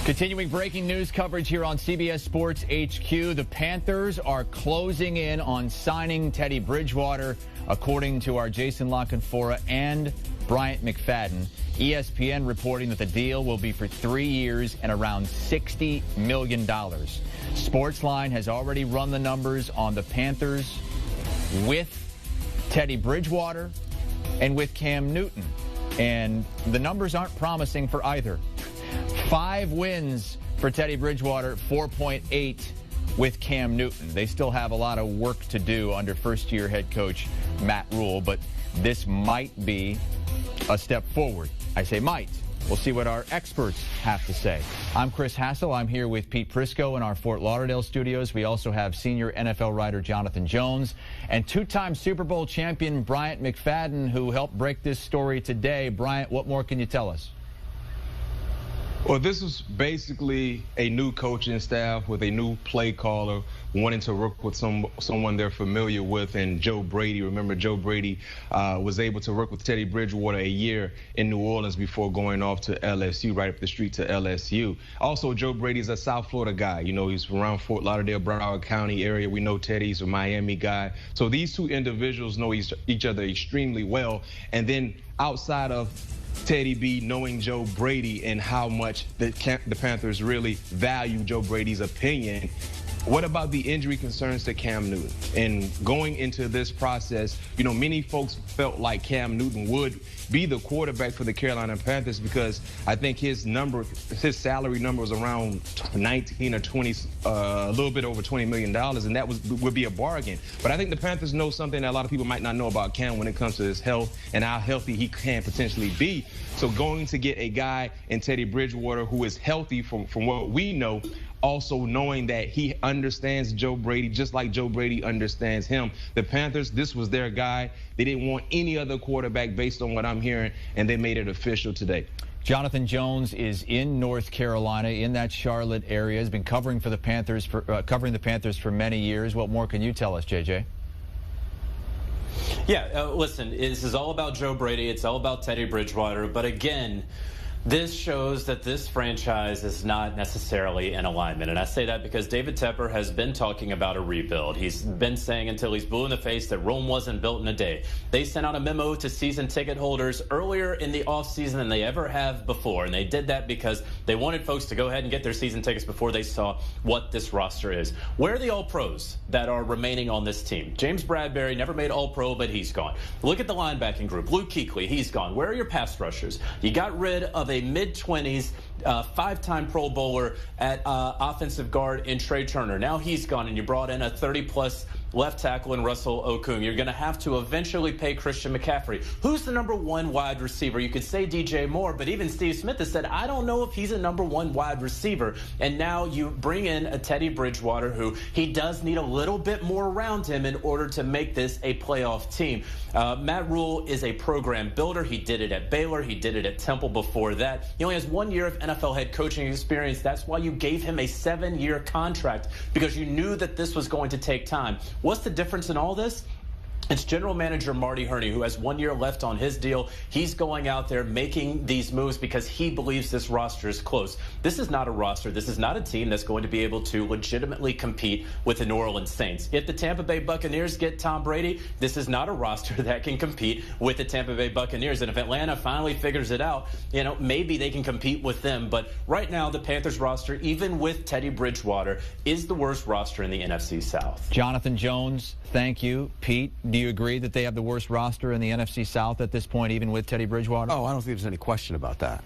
Continuing breaking news coverage here on CBS Sports HQ. The Panthers are closing in on signing Teddy Bridgewater, according to our Jason La Canfora and Bryant McFadden. ESPN reporting that the deal will be for 3 years and around $60 million. Sportsline has already run the numbers on the Panthers with Teddy Bridgewater and with Cam Newton. And the numbers aren't promising for either. 5 wins for Teddy Bridgewater, 4.8 with Cam Newton. They still have a lot of work to do under first-year head coach Matt Rule, but this might be a step forward. I say might. We'll see what our experts have to say. I'm Chris Hassel. I'm here with Pete Prisco in our Fort Lauderdale studios. We also have senior NFL writer Jonathan Jones and two-time Super Bowl champion Bryant McFadden, who helped break this story today. Bryant, what more can you tell us? Well, this is basically a new coaching staff with a new play caller wanting to work with someone they're familiar with, and Joe Brady. Remember, Joe Brady was able to work with Teddy Bridgewater a year in New Orleans before going off to LSU, right up the street to LSU. Also, Joe Brady's a South Florida guy. You know, he's from around Fort Lauderdale, Broward County area. We know Teddy's a Miami guy. So these two individuals know each other extremely well. And then outside of Teddy B knowing Joe Brady and how much the Panthers really value Joe Brady's opinion, what about the injury concerns to Cam Newton? And going into this process, you know, many folks felt like Cam Newton would be the quarterback for the Carolina Panthers because I think his salary number was around 19 or 20, a little bit over $20 million, and that would be a bargain. But I think the Panthers know something that a lot of people might not know about Cam when it comes to his health and how healthy he can potentially be. So going to get a guy in Teddy Bridgewater who is healthy from what we know, also knowing that he understands Joe Brady just like Joe Brady understands him. The Panthers, this was their guy. They didn't want any other quarterback based on what I'm hearing, and they made it official today. Jonathan Jones is in North Carolina, in that Charlotte area. Has been covering for the Panthers covering the Panthers for many years. What more can you tell us, JJ? Yeah, listen, this is all about Joe Brady. It's all about Teddy Bridgewater. But again, this shows that this franchise is not necessarily in alignment. And I say that because David Tepper has been talking about a rebuild. He's been saying until he's blue in the face that Rome wasn't built in a day. They sent out a memo to season ticket holders earlier in the offseason than they ever have before. And they did that because they wanted folks to go ahead and get their season tickets before they saw what this roster is. Where are the All-Pros that are remaining on this team? James Bradbury never made All-Pro, but he's gone. Look at the linebacking group. Luke Kuechly, he's gone. Where are your pass rushers? You got rid of a mid-20s, 5-time Pro Bowler at offensive guard in Trey Turner. Now he's gone, and you brought in a 30-plus left tackle in Russell Okung. You're going to have to eventually pay Christian McCaffrey. Who's the #1 wide receiver? You could say DJ Moore, but even Steve Smith has said, I don't know if he's a #1 wide receiver. And now you bring in a Teddy Bridgewater who he does need a little bit more around him in order to make this a playoff team. Matt Rule is a program builder. He did it at Baylor. He did it at Temple before that. He only has 1 year of NFL head coaching experience. That's why you gave him a 7-year contract, because you knew that this was going to take time. What's the difference in all this? It's general manager Marty Hurney, who has 1 year left on his deal. He's going out there making these moves because he believes this roster is close. This is not a roster. This is not a team that's going to be able to legitimately compete with the New Orleans Saints. If the Tampa Bay Buccaneers get Tom Brady, this is not a roster that can compete with the Tampa Bay Buccaneers. And if Atlanta finally figures it out, you know, maybe they can compete with them. But right now, the Panthers roster, even with Teddy Bridgewater, is the worst roster in the NFC South. Jonathan Jones, thank you. Pete, do you agree that they have the worst roster in the NFC South at this point, even with Teddy Bridgewater? Oh, I don't think there's any question about that.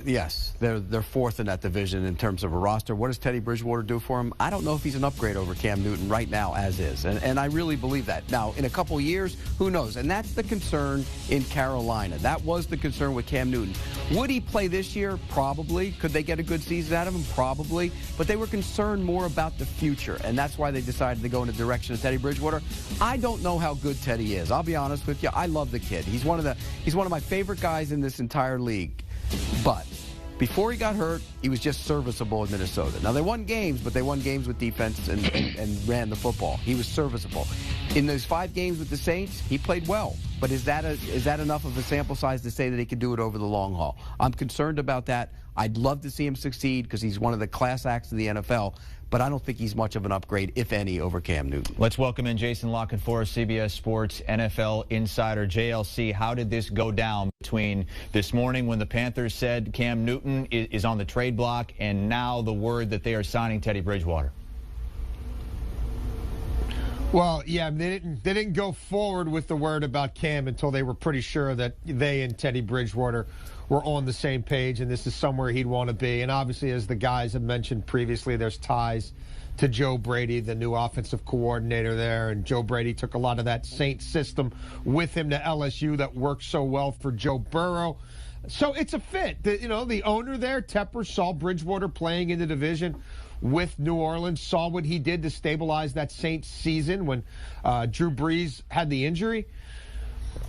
Yes, they're fourth in that division in terms of a roster. What does Teddy Bridgewater do for him? I don't know if he's an upgrade over Cam Newton right now as is, and I really believe that. Now, in a couple years, who knows? And that's the concern in Carolina. That was the concern with Cam Newton. Would he play this year? Probably. Could they get a good season out of him? Probably. But they were concerned more about the future, and that's why they decided to go in the direction of Teddy Bridgewater. I don't know how good Teddy is. I'll be honest with you. I love the kid. He's one of my favorite guys in this entire league. But before he got hurt, he was just serviceable in Minnesota. Now, they won games, but they won games with defense and ran the football. He was serviceable. In those 5 games with the Saints, he played well. But is that enough of a sample size to say that he could do it over the long haul? I'm concerned about that. I'd love to see him succeed because he's one of the class acts of the NFL, but I don't think he's much of an upgrade, if any, over Cam Newton. Let's welcome in Jason La Canfora, CBS Sports NFL insider. JLC, how did this go down between this morning when the Panthers said Cam Newton is on the trade block and now the word that they are signing Teddy Bridgewater? Well, yeah, they didn't go forward with the word about Cam until they were pretty sure that they and Teddy Bridgewater were on the same page, and this is somewhere he'd want to be. And obviously, as the guys have mentioned previously, there's ties to Joe Brady, the new offensive coordinator there. And Joe Brady took a lot of that Saints system with him to LSU that worked so well for Joe Burrow. So it's a fit. The owner there, Tepper, saw Bridgewater playing in the division with New Orleans, saw what he did to stabilize that Saints season when Drew Brees had the injury.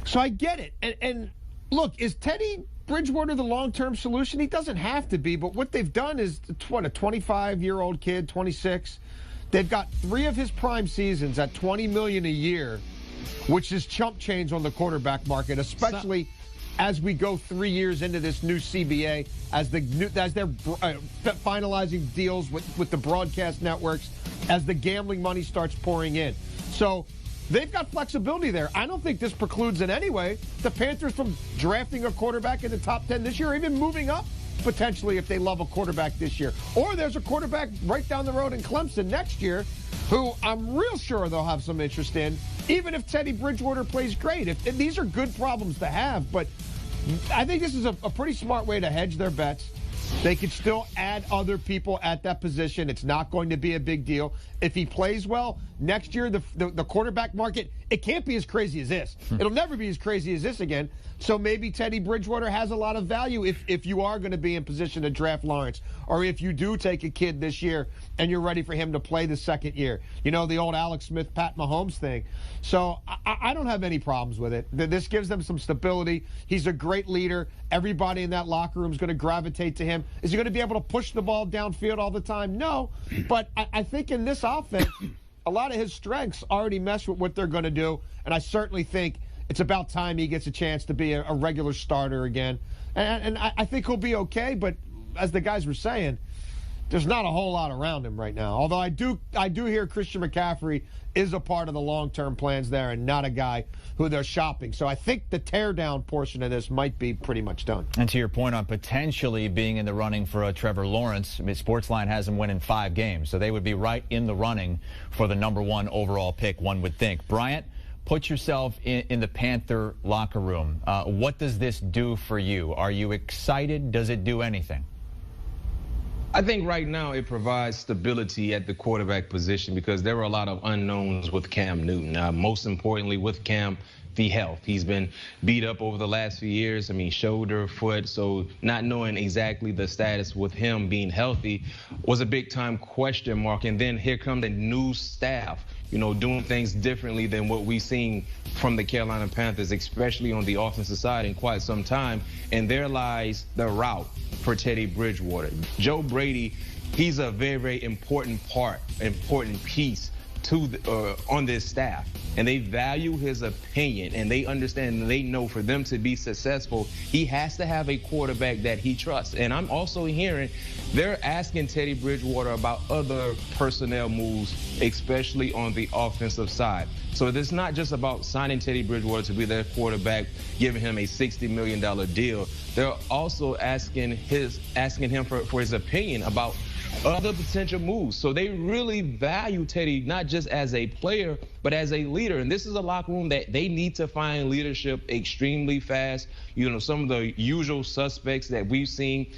So I get it. And look, is Teddy Bridgewater the long-term solution? He doesn't have to be, but what they've done is, a 25-year-old kid, 26. They've got 3 of his prime seasons at $20 million a year, which is chump change on the quarterback market, especially as we go 3 years into this new CBA, as they're finalizing deals with the broadcast networks, as the gambling money starts pouring in. So they've got flexibility there. I don't think this precludes in any way the Panthers from drafting a quarterback in the top 10 this year, or even moving up potentially if they love a quarterback this year. Or there's a quarterback right down the road in Clemson next year who I'm real sure they'll have some interest in, even if Teddy Bridgewater plays great. If these are good problems to have, but I think this is a pretty smart way to hedge their bets. They could still add other people at that position. It's not going to be a big deal. If he plays well, next year the quarterback market, it can't be as crazy as this. It'll never be as crazy as this again. So maybe Teddy Bridgewater has a lot of value if you are going to be in position to draft Lawrence, or if you do take a kid this year and you're ready for him to play the second year. You know, the old Alex Smith, Pat Mahomes thing. So I don't have any problems with it. This gives them some stability. He's a great leader. Everybody in that locker room is going to gravitate to him. Is he going to be able to push the ball downfield all the time? No. But I think in this offense, a lot of his strengths already mesh with what they're going to do. And I certainly think it's about time he gets a chance to be a regular starter again. And I think he'll be okay. But as the guys were saying, there's not a whole lot around him right now. Although I do hear Christian McCaffrey is a part of the long-term plans there and not a guy who they're shopping. So I think the tear-down portion of this might be pretty much done. And to your point on potentially being in the running for a Trevor Lawrence, Sportsline has him winning 5 games. So they would be right in the running for the #1 overall pick, one would think. Bryant, put yourself in the Panther locker room. What does this do for you? Are you excited? Does it do anything? I think right now it provides stability at the quarterback position because there were a lot of unknowns with Cam Newton. Most importantly with Cam, the health. He's been beat up over the last few years. I mean, shoulder, foot. So not knowing exactly the status with him being healthy was a big time question mark. And then here come the new staff, you know, doing things differently than what we've seen from the Carolina Panthers, especially on the offensive side in quite some time. And there lies the route for Teddy Bridgewater. Joe Brady, he's a very, very important piece to on this staff, and they value his opinion, and they understand and they know for them to be successful, he has to have a quarterback that he trusts. And I'm also hearing they're asking Teddy Bridgewater about other personnel moves, especially on the offensive side. So it's not just about signing Teddy Bridgewater to be their quarterback, giving him a $60 million deal. They're also asking him for his opinion about other potential moves. So they really value Teddy not just as a player, but as a leader. And this is a locker room that they need to find leadership extremely fast. You know, some of the usual suspects that we've seen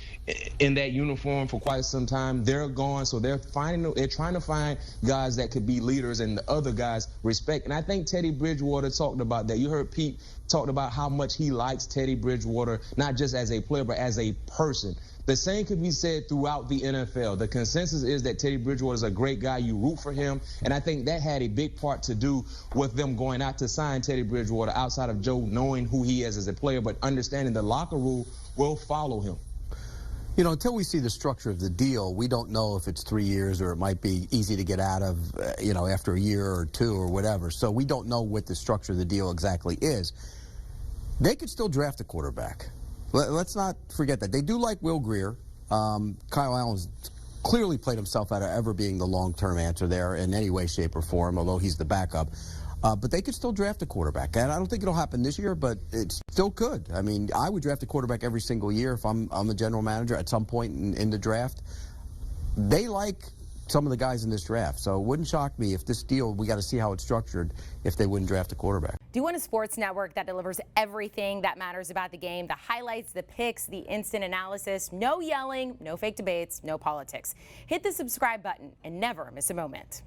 in that uniform for quite some time, they're gone. So they're trying to find guys that could be leaders and the other guys respect. And I think Teddy Bridgewater talked about that. You heard Pete talked about how much he likes Teddy Bridgewater, not just as a player, but as a person. The same could be said throughout the NFL. The consensus is that Teddy Bridgewater is a great guy. You root for him. And I think that had a big part to do with them going out to sign Teddy Bridgewater, outside of Joe knowing who he is as a player, but understanding the locker room will follow him. You know, until we see the structure of the deal, we don't know if it's 3 years or it might be easy to get out of, you know, after a year or two or whatever. So we don't know what the structure of the deal exactly is. They could still draft a quarterback. Let's not forget that. They do like Will Grier. Kyle Allen's clearly played himself out of ever being the long-term answer there in any way, shape, or form, although he's the backup. But they could still draft a quarterback. And I don't think it'll happen this year, but it still could. I mean, I would draft a quarterback every single year if I'm the general manager at some point in the draft. They like some of the guys in this draft, so it wouldn't shock me if this deal, we got to see how it's structured, if they wouldn't draft a quarterback. Do you want a sports network that delivers everything that matters about the game? The highlights, the picks, the instant analysis, no yelling, no fake debates, no politics. Hit the subscribe button and never miss a moment.